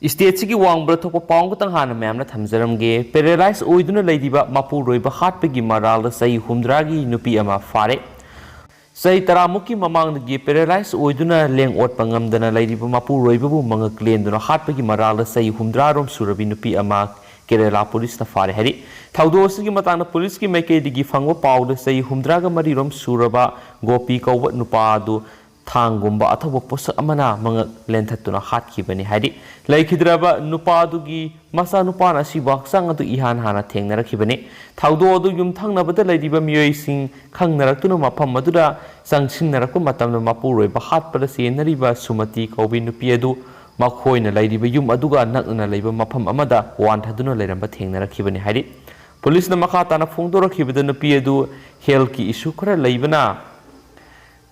State की वांग थोप पांग हाँ मैम थमजरमे पेरालाइज मपूरोब हाटपी मराल सही हुमद्रागी नुपी फारे सही तरामुकी ममांगी पेरालाइज लेंग ओटपंगमदना मपूरोबू मंगक्लेंदुना हाटपी मराल सही हुमद्रारोम सूरबी नुपी केरला पुलिस फारे है थौदोसी पुलिस की मैकेदी फंग पाद सही हुमद्राग मरीरोम सूरब गोपी कौब नुपादु थांगुंब अथवा पोसक मंगक लेंथत्तुना हाटखिबनी है लेखिद्रब नुपादुगी मसा नुपान हक्चांग इहान हाना थेंगनरखिबनी थौदो युमथंगनबद लैरिबा मियोइसिंग खंगनरक्तुना मफम अदुदा संगसिनरक्पा मतमदा मपुरोइबा हाटपदा सेनरिबा सुमति कौबी नुपी अदु मखोइना लैरिबा युम अदुगा नकना लैबा मफम अमदा वानथदुना लैरंबा थेंगनरखिबनी है पुलिसना मखा ताना फोंदोरखिबदा नुपी अदु हेल्थ की इशू खरा लैबना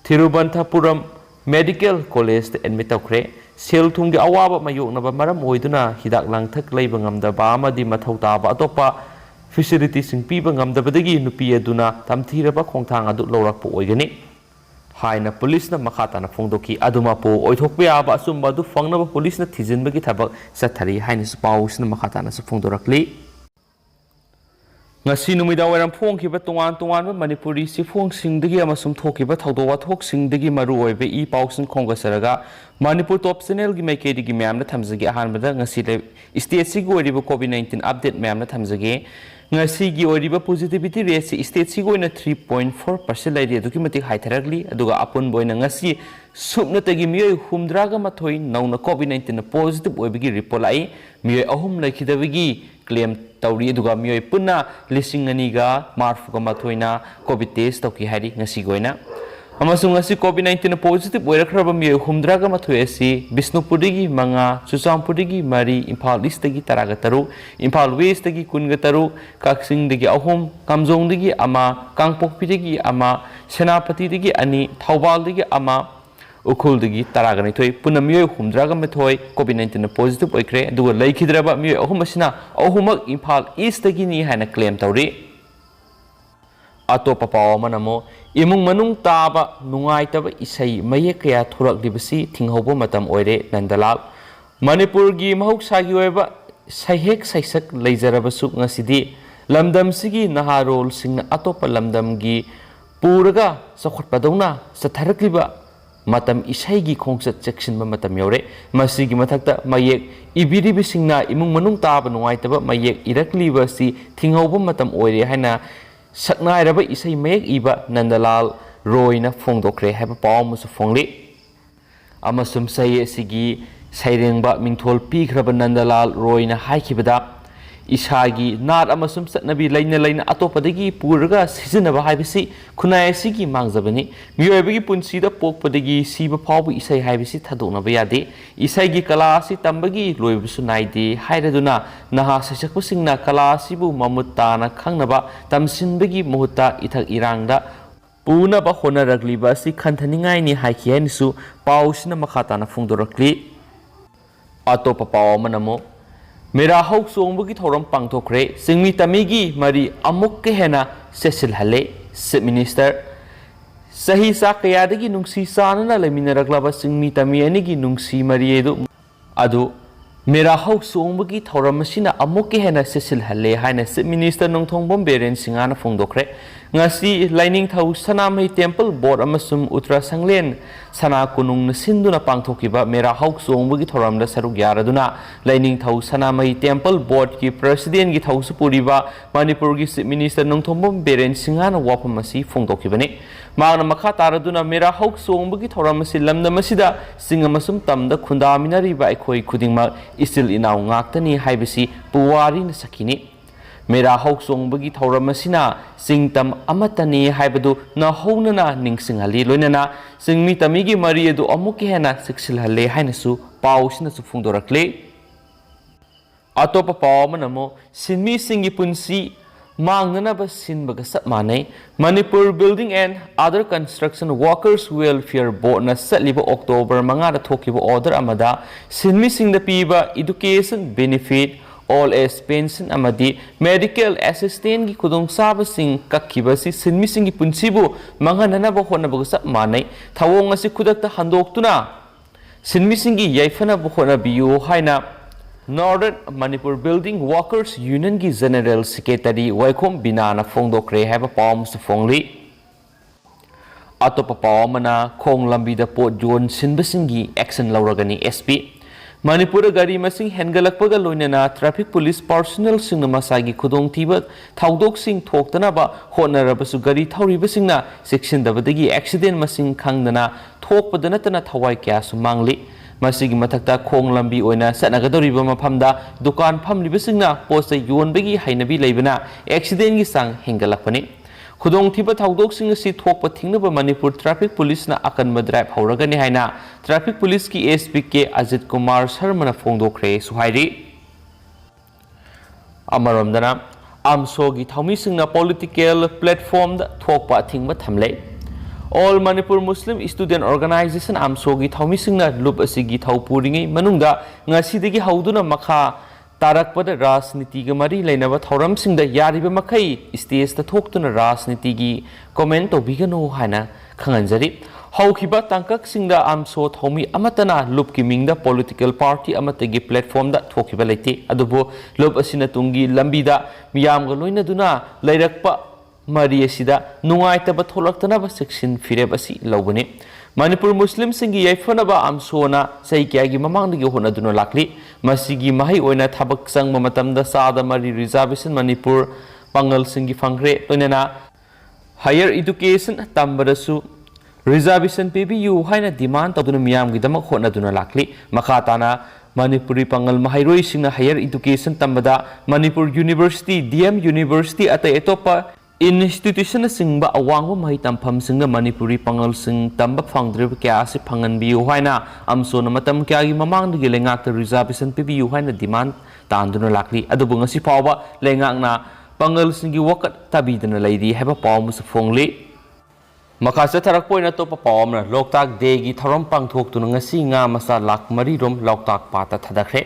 थिरुवनंतपुरम मेडिकल कॉलेज एडमिट तौरे सेल थुंगी अवाब मायोनब मरम होइदुना हिदाक लांगथक लैब ngamdaba amadi mathau taba atopa facility sing piba ngamdabadagi nupi aduna tamthiraba khongthang adu lorakpo oigani haina police na makhata na phongdoki aduma po oithokpe aba sumba du fangnaba police na thijinbagi thabak sathari haina spaus na makhata na phongdorakli ngasi numida waram phongkhiba tongan tongan manipuri sifong singdagi amasum thokiba thawdo wathok singdagi maru oibe I pausin khongasaraga manipur top channel gi maikedi gi myam na thamjagi ahanbada ngasi le state si gi oriba covid-19 update myam na thamjagi ngasi gi oriba positivity rate si state si goina 3.4% lairi aduki mati haitharagli aduga apun boina ngasi supna tagi miyoi humdraga mathoi nauna covid-19 na positive oibigi report ai miyoi ahum laikhidabigi claim tawri aduga miyoi punna lising aniga marfuga mathoina covid test tawki hari ngasi goina amasung ngasi covid-19 positive oirakraba miyoi humdraga mathoi asi bisnupurigi manga chuchampurigi mari imphal east tagi taraga taru imphal west tagi kunga taru kaksing dagi ahum kamjong dagi ama kangpokpi dagi ama senapati dagi ani thawbal dagi ama उखुल दगी तरागनी थोई पुना मियोय हुमद्रागा मेथोय कोविड-19 positive ओइक्रे दुगा लैखिद्रबा मियोय अहुमसिना अहुमक Imphal east दगी नि हाना claim तौरी अतोपा पाव मनमो इमुंग मनुंग ताबा नुंगाइतबा इसै मये कया थोरकदिबसी थिंगहौबो मतम ओइरे नंदलाल मणिपुर गी महौसागी ओइबा सहेक सैसक लैजरबसु ngасidi लमदमसिगी नहारोल सिंगना अतोपा लमदमगी पुरगा सखोटपदौना सथरकलिबा मतम इसाईगी खोंगसत चेक्सिनबा मतम यौरे मसिगी मथक्ता मयेक इबिरिबिसिंगना इमुंग मनुंग ताबा नुंगाइतबा मयेक इरकलिबसी थिंगहौबा मतम ओइरे हाना सकनाइरबा इसै मयेक इबा नंदलाल रोयना फोंदोखरे हैबा पावमुसु फोंगली अमसुम सैयेसिगी सैरेंगबा मिंथोल पीखरबा नंदलाल रोयना हाइखिबदा इसागी नार अमसुम सतनबी लैना लैना अतोपदगी पुरगा सिजनबा हाइबसी खुनायसिगी मांगजबनी मियोयबगी पुंसीदा पोकपदगी सीबा फावबु इसै हाइबसी थादोनबा यादे इसैगी कलासी तंबगी लोयबसु नाइदे हाइरदुना नहा ससकपसिंगना कलासीबु ममुत्ताना खंगनबा तमसिनबगी मुहुत्ता इथक इरांगदा पुनबा होनरगलिबासी खंथनिंगाइनी हाइखियनिसु पाउसिना मखाताना फोंदोरकली अतोपा पाव मनमो मेरा हौक सोंबगी थौरम पांगथोखरे सिंगमी तमीगी मरी अमुक के हेना सेसिल हले चीफ मिनिस्टर सही सा कयादगी नुंसी सानना लेमिनरगलाबा सिंगमी तमी अनिगी नुंसी मरी अदु मेरा हौक सोंबगी थौरम मसिना अमुक के हेना सेसिल हले हाइना चीफ मिनिस्टर नोंथोंबम बेरेन सिंगाना फोंदोखरे ngasi Lainingthou Sanamahi temple board अमसुम उत्तरा संगलेन सना कुनुंग सिंदुना पांगथोकिबा मेरा हौक सोंबगी थौरमदा सरुक यारदुना Lainingthou Sanamahi temple board की प्रेसिडेंट की थाउसु पुरिबा मणिपुर की चीफ मिनिस्टर नोंथोंबम बेरेन सिंगाना वाफम मसी फोंदोकिबने मागना मखा तारदुना मेरा हौक सोंबगी थौरमसी लमदमसिदा सिंग अमसुम तमदा खुंदामिनरिबा अखोई खुदिंगमा इसिल इनाउ ngaktani haibasi puwari na sakini मेरा हौक सोंबगी थौरमसिना सिंगतम अमतनी हाइबदु न हौनना निंगसिंगहली लोइनना सिंगमी तमीगी मरी अदु अमुक हेना सिक्सिलहले हाइनसु पाउसिनसु फुंदोरकले अतोपा पाव मनमो सिनमी सिंगी पुंसी मांगनबा सिनबगा सब माने Manipur building and other construction workers welfare board न सलिबा अक्टोबर 5 दा थोकिबा ऑर्डर अमदा सिनमी सिंगदा पीबा education benefit old age pension अमदी मेडिकल असिस्टेंट की खुदोंग साबसिंग कक्खिबसी सिनमिसिंग की पुंसीबु मंगननबा होनबगा सब मानै थवोंग असि खुदक्ता हंदोक्तुना सिनमिसिंग की याइफनबा होनबियो हाइना Northern Manipur Building Workers Union की General Secretary Waikhom Binana फोंदोखरे है पाव अमसु फोंगली अतोप पाव अमना खोंग लंबीदा पोट जोन सिनबसिंगी एक्शन लौरगनी SP Manipur gari masing hengalakpaga loinana traffic police personnel singna masagi khudongthiba thaudok sing thoktanaba hotnarabasu gari thauribasingna seksindabadagi accident masing khangdana thokpadana tana thawai kya sumangli masigi mathakta khong lambi oina sanagadoriba mafamda dukan phamlibasingna posta yonbagi hainabi leibana accident gi sang hengalakpani khudongthiba thaudok-sing asi thokpa thingnaba Manipur Traffic Police na akanba drive hauragani haina Traffic Police ki ASP ke Ajit Kumar Sharma na phongdokhre suhairi amaromdana amso gi thaumising na political platform da thokpa thingba thamle All Manipur Muslim Student Organization amso gi thaumising na lup asi gi thaupuringi manungda ngasidagi hauduna makha तारकपद राजनीति की मरी लेनब थौरम Singh यारिब मखई stage थोक्तुन राजनीति की comment तौबिगनो हाना खंगनजरी हौखिबा तांकक Singh आमसो थौमी अमतना loop की Ming political party अमतगी platform दा थोखिबा लेते अदुबो loop असिना तुंगी लंबीदा मियामग लोइनदुना लैरकपा मरी असिदा नुंगाइतब थोलक्तनब सेक्शन फिरेब असि लौबने Manipur Muslim singi yaifanaba amsona sai kya gi mamangdagi honaduna lakli masigi mahai oina thabak sang matamda sada mari reservation Manipur pangal singi fangre toinana higher education tambarasu reservation PBU haina demand taduna miyam gi damak honaduna lakli makhatana Manipuri pangal mahai roi singna higher education tambada Manipur University DM University atai etopa Institution singba awangwa mahi tampham singna Manipuri pangal sing tamba phangdrib kya se phangan bi haina amso na matam kya gi mamang gi lengak reservation PBU haina demand tanduna lakli adubu ngasi pawba lengak na pangal sing gi wakat tabidana leidi heba pawm se phongli makasa tharak poina to pa pawm na loktak de gi tharom pangthok tu ngasi nga masa lak mari rom loktak pata thadakre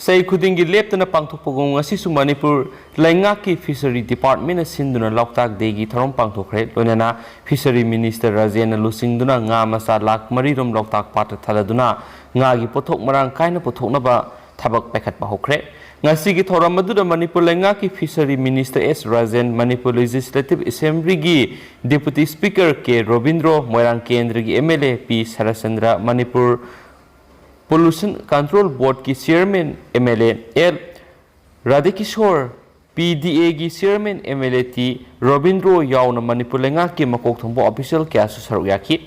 Say kudingi leptana pangthokpagong asisu Manipur Laingaki Fishery Department na sinduna loktak degi tharom pangthokre loinana Fishery Minister Rajena lusingduna nga masa lak marirom loktak pata thaladuna nga gi pothok marang kaina pothoknaba thabak pekhat pa hokre ngasi gi thoram madura Manipur Laingaki Fishery Minister S Rajen Manipur Legislative Assembly gi Deputy Speaker K Robindro Moirang Kendra gi MLA P Sarasandra Manipur Pollution Control Board की Chairman MLA L Radhikishore PDA की Chairman MLA T Robindro यावना Manipur लेंगा के मकोक थंबो official क्या सुसरुक याकी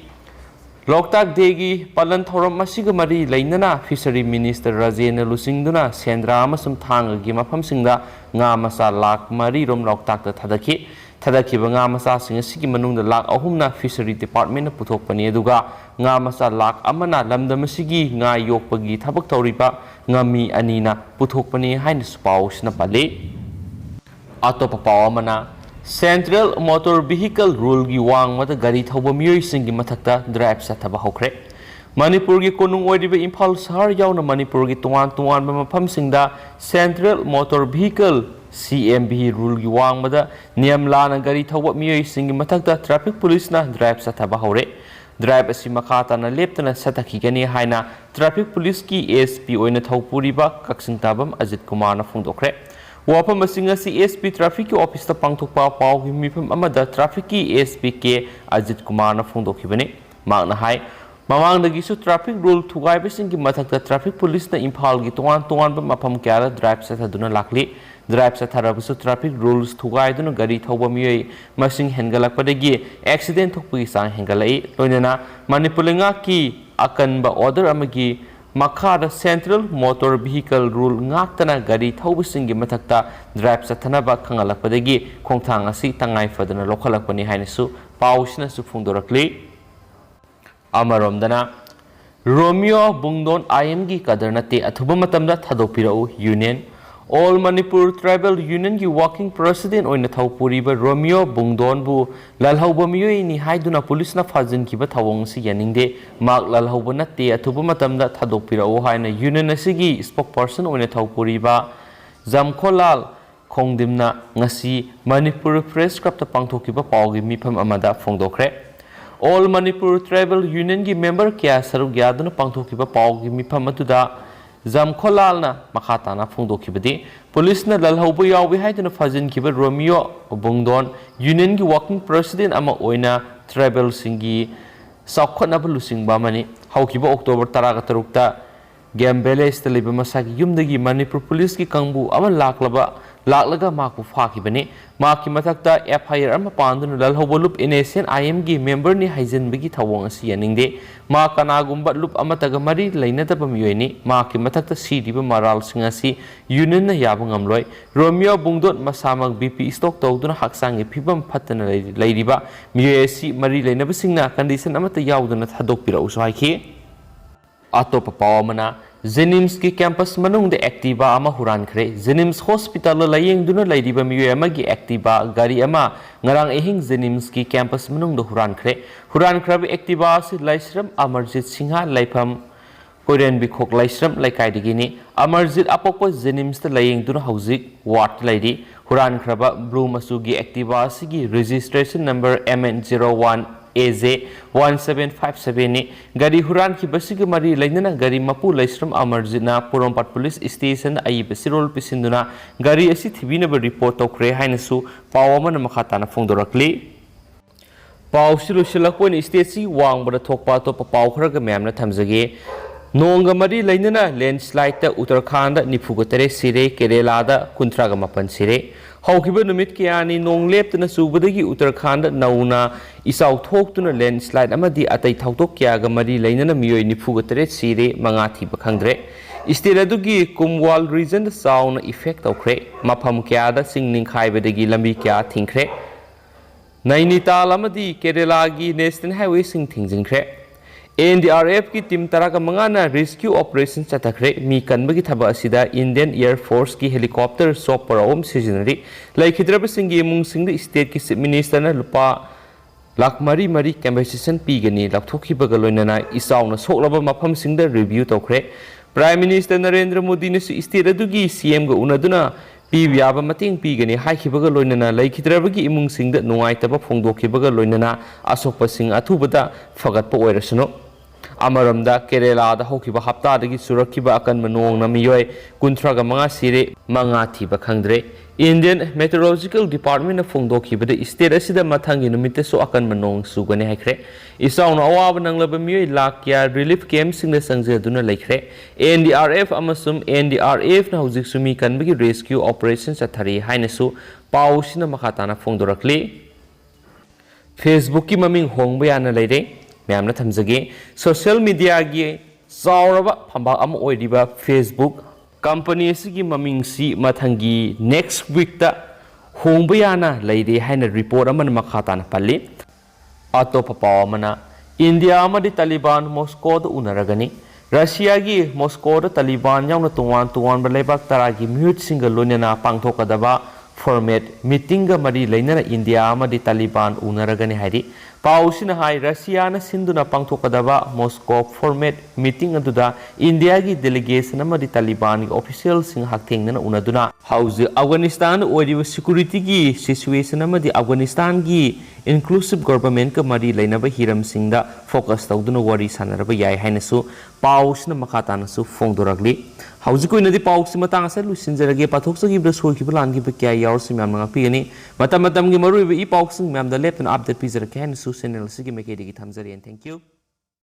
लोकताक देगी पालन थौरम मसिग मरी लेनना Fishery Minister Rajena Lusingduna Sendra अमसुम थांग की मफम सिंगदा nga masa lak mari rom loktak ta thadaki ba nga masa sing sigi manung da lak ahum na Fishery Department na puthok pani aduga nga masa lak amana lamdam sigi nga yokpagi thabak tawriba ngami anina puthok pani hain spouse na pale atopa pawamana Central Motor Vehicle Rule gi wang mata gari thauba miyoi singi mathakta drive sa thaba hokre Manipur gi konung oiriba Imphal Sahar yauna Manipur gi tuan mafam singda Central Motor Vehicle CMV rule gi wang mada niyam lana gari thauba miyoi singi mathakta Traffic Police na drive sa thaba hore drive asi makhata na leptana sathaki gani haina Traffic Police ki ASP oina thaupuriba kaksing tabam Ajit Kumar na phungdokre wapam masinga si ASP Traffic ki office ta pangthokpa paw gi mifam amada Traffic ki ASP ke Ajit Kumar na phungdokhibani magna hai mamangdagi su traffic rule thugai singi mathakta Traffic Police na Imphal gi tuan mafam kyara drive sa thaduna lakli drive sa tharabasu traffic rules thugai duna gari thauba miyoi masing hengalakpadagi accident thokpagi sang hengalai loinana Manipulenga ki akanba order amagi makhada Central Motor Vehicle Rule ngaktana gari thauba singi mathakta drive sa thanaba khangalakpadagi khongthang asi tangai fadana lokhalakpani hainasu pausina su phungdorakli Amaromdana Romeo Bungdon IM gi kadernate athuba matamda thadopirau Union All Manipur Tribal Union ki working president oina thaupuriba Romeo Bungdon bu lalhauba miyoi ni haiduna police na fajin kiba thawong si yaningde mak lalhauba natte athuba matamda thadopirau haina union asigi spokesperson oina thaupuriba Zamkholal Khongdimna ngasi Manipur Press Club ta pangthokiba pawgi mifam amada phongdokre All Manipur Tribal Union ki member kya saruk yaduna pangthokiba pawgi mifam atuda ꯖꯝꯈꯣꯂꯥꯜꯅ ꯃꯈꯥ ꯇꯥꯅ ꯐꯣꯡꯗꯣꯛꯈꯤꯕꯗꯤ ꯄꯨꯂꯤꯁꯅ ꯂꯜꯍꯧꯕ ꯌꯥꯎꯏ ꯍꯥꯏꯗꯨꯅ ꯐꯥꯖꯤꯟꯈꯤꯕ ꯔꯣꯃꯤꯌꯣ ꯕꯨꯡꯗꯣꯟ ꯌꯨꯅꯤꯌꯟꯒꯤ working president ꯑꯃ ꯑꯣꯏꯅ ꯇ꯭ꯔꯥꯏꯕꯦꯜꯁꯤꯡꯒꯤ ꯆꯥꯎꯈꯠꯅꯕ ꯂꯨꯆꯤꯡꯕ ꯑꯃꯅꯤ꯫ ꯍꯧꯈꯤꯕ ꯑꯣꯛꯇꯣꯕꯔ 13ꯇ ꯒꯦꯝ ꯚꯤꯂꯦꯖꯇ ꯂꯩꯕ ꯃꯁꯥꯒꯤ ꯌꯨꯝꯗꯒꯤ ꯃꯅꯤꯄꯨꯔ ꯄꯨꯂꯤꯁꯀꯤ ꯀꯥꯡꯕꯨ ꯑꯃ ꯂꯥꯛꯂꯒ ꯃꯍꯥꯛꯄꯨ ꯐꯥꯈꯤꯕꯅꯤ꯫ ꯃꯍꯥꯛꯀꯤ ꯃꯊꯛꯇ FIR ꯑꯃ ꯄꯥꯟꯗꯨꯅ ꯂꯜꯍꯧꯕ ꯂꯨꯞ NSNIMꯒꯤ ꯃꯦꯝꯕꯔꯅꯤ ꯍꯥꯏꯖꯤꯟꯕꯒꯤ ꯊꯧꯑꯣꯡ ꯑꯁꯤ ꯌꯥꯅꯤꯡꯗꯦ꯫ ꯃꯍꯥꯛ ꯀꯅꯥꯒꯨꯝꯕ ꯂꯨꯞ ꯑꯃꯠꯇꯒ ꯃꯔꯤ ꯂꯩꯅꯗꯕ ꯃꯤꯑꯣꯏꯅꯤ꯫ ꯃꯍꯥꯛꯀꯤ ꯃꯊꯛꯇ ꯁꯤꯔꯤꯕ ꯃꯔꯥꯜꯁꯤꯡ ꯑꯁꯤ ꯌꯨꯅꯤꯌꯟꯅ ꯌꯥꯕ ꯉꯝꯂꯣꯏ꯫ ꯔꯣꯃꯤꯌꯣ ꯕꯨꯡꯗꯣꯟ ꯃꯁꯥꯃꯛ BP ꯁ꯭ꯇꯣꯛ ꯇꯧꯗꯨꯅ ꯍꯛꯆꯥꯡꯒꯤ ꯐꯤꯕꯝ ꯐꯠꯇꯅ ꯂꯩꯔꯤꯕ ꯃꯤꯑꯣꯏ ꯑꯁꯤ ꯃꯔꯤ ꯂꯩꯅꯕꯁꯤꯡꯅ ꯀꯟꯗꯤꯁꯟ ꯑꯃꯠꯇ ꯌꯥꯎꯗꯅ ꯊꯥꯗꯣꯛꯄꯤꯔꯛꯎꯁꯨ ꯍꯥꯏꯈꯤ꯫ ꯑꯇꯣꯞꯄ ꯄꯥꯎ ꯑꯃꯅ ꯖꯦꯅꯤꯝꯁꯀꯤ ꯀꯦꯝꯄꯁ ꯃꯅꯨꯡꯗ ꯑꯦꯛꯇꯤꯚꯥ ꯑꯃ ꯍꯨꯔꯥꯟꯈ꯭ꯔꯦ꯫ ꯖꯦꯅꯤꯝꯁ ꯍꯣꯁꯄꯤꯇꯥꯜꯗ ꯂꯥꯌꯦꯡꯗꯨꯅ ꯂꯩꯔꯤꯕ ꯃꯤꯑꯣꯏ ꯑꯃꯒꯤ ꯑꯦꯛꯇꯤꯚꯥ ꯒꯥꯔꯤ ꯑꯃ ꯉꯔꯥꯡ ꯑꯍꯤꯡ ꯖꯦꯅꯤꯝꯁꯀꯤ ꯀꯦꯝꯄꯁ ꯃꯅꯨꯡꯗ ꯍꯨꯔꯥꯟꯈ꯭ꯔꯦ꯫ ꯍꯨꯔꯥꯟꯈ꯭ꯔꯕ ꯑꯦꯛꯇꯤꯚꯥ ꯑꯁꯤ ꯂꯥꯏꯁ꯭ꯔꯝ ꯑꯃꯔꯖꯤꯠ ꯁꯤꯡꯍ ꯂꯩꯐꯝ ꯀꯣꯏꯔꯦꯟꯕꯤꯈꯣꯛ ꯂꯥꯏꯁ꯭ꯔꯝ ꯂꯩꯀꯥꯏꯗꯒꯤꯅꯤ꯫ ꯑꯃꯔꯖꯤꯠ ꯑꯄꯣꯛꯄ ꯖꯦꯅꯤꯝꯁꯇ ꯂꯥꯌꯦꯡꯗꯨꯅ ꯍꯧꯖꯤꯛ ꯋꯥꯔꯗꯇ ꯂꯩꯔꯤ꯫ ꯍꯨꯔꯥꯟꯈ꯭ꯔꯕ ꯕ꯭ꯂꯨ ꯃꯆꯨꯒꯤ ꯑꯦꯛꯇꯤꯚꯥ ꯑꯁꯤꯒꯤ ꯔꯦꯖꯤꯁꯇ꯭ꯔꯦꯁꯟ ꯅꯝꯕꯔ MN01AJ1757ꯅꯤ꯫ ꯒꯥꯔꯤ ꯍꯨꯔꯥꯟꯈꯤꯕꯁꯤꯒ ꯃꯔꯤ ꯂꯩꯅꯅ ꯒꯥꯔꯤ ꯃꯄꯨ ꯂꯥꯏꯁ꯭ꯔꯝ ꯑꯃꯔꯖꯤꯠꯅ ꯄꯣꯔꯣꯝꯄꯥꯠ ꯄꯨꯂꯤꯁ ꯁ꯭ꯇꯦꯁꯟꯗ ꯑꯏꯕ ꯆꯤꯔꯣꯜ ꯄꯤꯁꯤꯟꯗꯨꯅ ꯒꯥꯔꯤ ꯑꯁꯤ ꯊꯤꯕꯤꯅꯕ ꯔꯤꯄꯣꯔꯠ ꯇꯧꯈ꯭ꯔꯦ ꯍꯥꯏꯅꯁꯨ ꯄꯥꯎ ꯑꯃꯅ ꯃꯈꯥ ꯇꯥꯅ ꯐꯣꯡꯗꯣꯔꯛꯂꯤ꯫ ꯄꯥꯎꯁꯤ ꯂꯣꯏꯁꯤꯜꯂꯛꯄ ꯑꯣꯏꯅ ꯁ꯭ꯇꯦꯠꯁꯤꯒꯤ ꯋꯥꯡꯃꯗ ꯊꯣꯛꯄ ꯑꯇꯣꯞꯄ ꯄꯥꯎ ꯈꯔꯒ ꯃꯌꯥꯝꯅ ꯊꯝꯖꯒꯦ꯫ ꯅꯣꯡꯒ ꯃꯔꯤ ꯂꯩꯅꯅ ꯂꯦꯟꯁ꯭ꯂꯥꯏꯗꯇ ꯎꯠꯇꯔꯈꯥꯟꯗ 49 ꯁꯤꯔꯦ, ꯀꯦꯔꯦꯂꯥꯗ 38 ꯁꯤꯔꯦ꯫ ꯍꯧꯈꯤꯕ ꯅꯨꯃꯤꯠ ꯀꯌꯥꯅꯤ ꯅꯣꯡ ꯂꯦꯞꯇꯅ ꯆꯨꯕꯗꯒꯤ ꯎꯠꯇꯔꯈꯥꯟꯗ ꯅꯧꯅ ꯏꯆꯥꯎ ꯊꯣꯛꯇꯨꯅ ꯂꯦꯟꯁ꯭ꯂꯥꯏꯗ ꯑꯃꯗꯤ ꯑꯇꯩ ꯊꯧꯗꯣꯛ ꯀꯌꯥꯒ ꯃꯔꯤ ꯂꯩꯅꯅ ꯃꯤꯑꯣꯏ 43 ꯁꯤꯔꯦ, 5 ꯊꯤꯕ ꯈꯪꯗ꯭ꯔꯦ꯫ ꯁ꯭ꯇꯦꯠ ꯑꯗꯨꯒꯤ ꯀꯨꯝꯋꯥꯜ ꯔꯤꯖꯟꯗ ꯆꯥꯎꯅ ꯏꯐꯦꯛ ꯇꯧꯈ꯭ꯔꯦ꯫ ꯃꯐꯝ ꯀꯌꯥꯗ ꯆꯤꯡ ꯅꯤꯡꯈꯥꯏꯕꯗꯒꯤ ꯂꯝꯕꯤ ꯀꯌꯥ ꯊꯤꯡꯈ꯭ꯔꯦ꯫ ꯅꯩꯅꯤꯇꯥꯜ ꯑꯃꯗꯤ ꯀꯦꯔꯦꯂꯥꯒꯤ ꯅꯦꯁꯅꯦꯜ ꯍꯥꯏꯋꯦꯁꯤꯡ ꯊꯤꯡꯖꯤꯟꯈ꯭ꯔꯦ꯫ NDRFꯀꯤ ꯇꯤꯝ 15ꯅ ꯔꯦꯁꯀ꯭ꯌꯨ ꯑꯣꯄꯔꯦꯁꯟ ꯆꯠꯊꯈ꯭ꯔꯦ꯫ ꯃꯤ ꯀꯟꯕꯒꯤ ꯊꯕꯛ ꯑꯁꯤꯗ ꯏꯟꯗꯤꯌꯟ ꯑꯦꯌꯔ ꯐꯣꯔꯁꯀꯤ ꯍꯦꯂꯤꯀꯣꯞꯇꯔ ꯆꯣꯄꯔ 3 ꯁꯤꯖꯤꯟꯅꯔꯤ꯫ ꯂꯩꯈꯤꯗ꯭ꯔꯕꯁꯤꯡꯒꯤ ꯏꯃꯨꯡꯁꯤꯡꯗ ꯁ꯭ꯇꯦꯠꯀꯤ ꯆꯤꯐ ꯃꯤꯅꯤꯁꯇꯔꯅ ꯂꯨꯄꯥ ꯂꯥꯈ 4 ꯀꯝꯄꯦꯟꯁꯦꯁꯟ ꯄꯤꯒꯅꯤ꯫ ꯂꯧꯊꯣꯛꯈꯤꯕꯒ ꯂꯣꯏꯅꯅ ꯏꯆꯥꯎꯅ ꯁꯣꯛꯂꯕ ꯃꯐꯝꯁꯤꯡꯗ ꯔꯤꯚꯤꯌꯨ ꯇꯧꯈ꯭ꯔꯦ꯫ ꯄ꯭ꯔꯥꯏꯝ ꯃꯤꯅꯤꯁꯇꯔ ꯅꯔꯦꯟꯗ꯭ꯔ ꯃꯣꯗꯤꯅꯁꯨ ꯁ꯭ꯇꯦꯠ ꯑꯗꯨꯒꯤ CMꯒ ꯎꯅꯗꯨꯅ ꯄꯤꯕ ꯌꯥꯕ ꯃꯇꯦꯡ ꯄꯤꯒꯅꯤ ꯍꯥꯏꯈꯤꯕꯒ ꯂꯣꯏꯅꯅ ꯂꯩꯈꯤꯗ꯭ꯔꯕꯒꯤ ꯏꯃꯨꯡꯁꯤꯡꯗ ꯅꯨꯡꯉꯥꯏꯇꯕ ꯐꯣꯡꯗꯣꯛꯈꯤꯕꯒ ꯂꯣꯏꯅꯅ ꯑꯁꯣꯛꯄꯁꯤꯡ ꯑꯊꯨꯕꯗ ꯐꯒꯠꯄ ꯑꯣꯏꯔꯁꯅꯨ꯫ ꯑꯃꯔꯣꯝꯗ ꯀꯦꯔꯦꯂꯥꯗ ꯍꯧꯈꯤꯕ ꯍꯞꯇꯥꯗꯒꯤ ꯆꯨꯔꯛꯈꯤꯕ ꯑꯀꯟꯕ ꯅꯣꯡꯅ ꯃꯤꯑꯣꯏ 35 ꯁꯤꯔꯦ, 5 ꯊꯤꯕ ꯈꯪꯗ꯭ꯔꯦ꯫ ꯏꯟꯗꯤꯌꯟ ꯃꯦꯇꯤꯑꯣꯔꯣꯂꯣꯖꯤꯀꯦꯜ ꯗꯤꯄꯥꯔꯠꯃꯦꯟꯠꯅ ꯐꯣꯡꯗꯣꯛꯈꯤꯕꯗ ꯁ꯭ꯇꯦꯠ ꯑꯁꯤꯗ ꯃꯊꯪꯒꯤ ꯅꯨꯃꯤꯠꯇꯁꯨ ꯑꯀꯟꯕ ꯅꯣꯡ ꯆꯨꯒꯅꯤ ꯍꯥꯏꯈ꯭ꯔꯦ꯫ ꯏꯆꯥꯎꯅ ꯑꯋꯥꯕ ꯅꯪꯂꯕ ꯃꯤꯑꯣꯏ ꯂꯥꯈ ꯀꯌꯥ ꯔꯤꯂꯤꯐ ꯀꯦꯝꯞꯁꯤꯡꯗ ꯆꯪꯖꯗꯨꯅ ꯂꯩꯈ꯭ꯔꯦ꯫ NDRF ꯑꯃꯁꯨꯡ NDRFꯅ ꯍꯧꯖꯤꯛꯁꯨ ꯃꯤ ꯀꯟꯕꯒꯤ ꯔꯦꯁꯀ꯭ꯌꯨ ꯑꯣꯄꯔꯦꯁꯟ ꯆꯠꯊꯔꯤ ꯍꯥꯏꯅꯁꯨ ꯄꯥꯎꯁꯤꯅ ꯃꯈꯥ ꯇꯥꯅ ꯐꯣꯡꯗꯣꯔꯛꯂꯤ꯫ ꯐꯦꯁꯕꯨꯛꯀꯤ ꯃꯃꯤꯡ ꯍꯣꯡꯕ ꯌꯥꯅ ꯂꯩꯔꯦ꯫ ꯃꯌꯥꯝꯅ ꯊꯝꯖꯒꯦ꯫ ꯁꯣꯁꯤꯌꯦꯜ ꯃꯤꯗꯤꯌꯥꯒꯤ ꯆꯥꯎꯔꯕ ꯐꯝꯕꯥꯛ ꯑꯃ ꯑꯣꯏꯔꯤꯕ ꯐꯦꯁꯕꯨꯛ ꯀꯝꯄꯅꯤ ꯑꯁꯤꯒꯤ ꯃꯃꯤꯡꯁꯤ ꯃꯊꯪꯒꯤ ꯅꯦꯛꯁ ꯋꯤꯛꯇ ꯍꯣꯡꯕ ꯌꯥꯅ ꯂꯩꯔꯦ ꯍꯥꯏꯅ ꯔꯤꯄꯣꯔꯠ ꯑꯃꯅ ꯃꯈꯥ ꯇꯥꯅ ꯄꯜꯂꯤ꯫ ꯑꯇꯣꯞꯄ ꯄꯥꯎ ꯑꯃꯅ ꯏꯟꯗꯤꯌꯥ ꯑꯃꯗꯤ ꯇꯥꯂꯤꯕꯥꯟ ꯃꯣꯁꯀꯣꯗ ꯎꯅꯔꯒꯅꯤ꯫ ꯔꯁꯤꯌꯥꯒꯤ ꯃꯣꯁꯀꯣꯗ ꯇꯥꯂꯤꯕꯥꯟ ꯌꯥꯎꯅ ꯇꯣꯉꯥꯟ ꯇꯣꯉꯥꯟꯕ ꯂꯩꯕꯥꯛ 10ꯒꯤ ꯃꯤꯍꯨꯠꯁꯤꯡꯒ ꯂꯣꯏꯅꯅ ꯄꯥꯡꯊꯣꯛꯀꯗꯕ ꯐꯣꯔꯃꯦꯠ ꯃꯤꯇꯤꯡꯒ ꯃꯔꯤ ꯂꯩꯅꯅ ꯏꯟꯗꯤꯌꯥ ꯑꯃꯗꯤ ꯇꯥꯂꯤꯕꯥꯟ ꯎꯅꯔꯒꯅꯤ ꯍꯥꯏꯔꯤ꯫ ꯄꯥꯎꯁꯤꯅ ꯍꯥꯏ ꯔꯁꯤꯌꯥꯅ ꯁꯤꯟꯗꯨꯅ ꯄꯥꯡꯊꯣꯛꯀꯗꯕ ꯃꯣꯁꯀꯣ ꯐꯣꯔꯃꯦꯠ ꯃꯤꯇꯤꯡ ꯑꯗꯨꯗ ꯏꯟꯗꯤꯌꯥꯒꯤ ꯗꯦꯂꯤꯒꯦꯁꯟ ꯑꯃꯗꯤ ꯇꯥꯂꯤꯕꯥꯟꯒꯤ ꯑꯣꯐꯤꯁꯤꯌꯦꯜꯁꯤꯡ ꯍꯛꯊꯦꯡꯅꯅ ꯎꯅꯗꯨꯅ ꯍꯧꯖꯤꯛ ꯑꯐꯒꯥꯅꯤꯁꯇꯥꯟꯗ ꯑꯣꯏꯔꯤꯕ ꯁꯦꯀ꯭ꯌꯨꯔꯤꯇꯤꯒꯤ ꯁꯤꯆꯨꯋꯦꯁꯟ ꯑꯃꯗꯤ ꯑꯐꯒꯥꯅꯤꯁꯇꯥꯟꯒꯤ ꯏꯟꯀ꯭ꯂꯨꯁꯤቭ ꯒꯚꯔꯟꯃꯦꯟꯠꯀ ꯃꯔꯤ ꯂꯩꯅꯕ ꯍꯤꯔꯝꯁꯤꯡꯗ ꯐꯣꯀꯁ ꯇꯧꯗꯨꯅ ꯋꯥꯔꯤ ꯁꯥꯅꯔꯕ ꯌꯥꯏ ꯍꯥꯏꯅꯁꯨ ꯄꯥꯎꯁꯤꯅ ꯃꯈꯥ ꯇꯥꯅꯁꯨ ꯐꯣꯡꯗꯣꯔꯛꯂꯤ꯫ ꯍꯧꯖꯤꯛ ꯑꯣꯏꯅꯗꯤ ꯄꯥꯎꯁꯤ ꯃꯇꯥꯡ ꯑꯁꯤꯗ ꯂꯣꯏꯁꯤꯟꯖꯔꯒꯦ꯫ ꯄꯥꯊꯣꯛꯆꯈꯤꯕꯗ ꯁꯣꯏꯈꯤꯕ ꯂꯥꯟꯈꯤꯕ ꯀꯌꯥ ꯌꯥꯎꯔꯁꯨ ꯃꯌꯥꯝꯅ ꯉꯥꯛꯄꯤꯒꯅꯤ꯫ ꯃꯇꯝ ꯃꯇꯝꯒꯤ ꯃꯔꯨꯑꯣꯏꯕ ꯄꯥꯎꯁꯤꯡ ꯃꯌꯥꯝꯗ ꯂꯦꯞꯇꯅ ꯑꯞꯗꯦꯠ ꯄꯤꯖꯔꯛꯀꯦ ꯍꯥꯏꯅꯁꯨ ꯆꯦꯅꯦꯜ ꯑꯁꯤꯒꯤ ꯃꯥꯏꯀꯩꯗꯒꯤ ꯊꯝꯖꯔꯤ꯫ Thank you.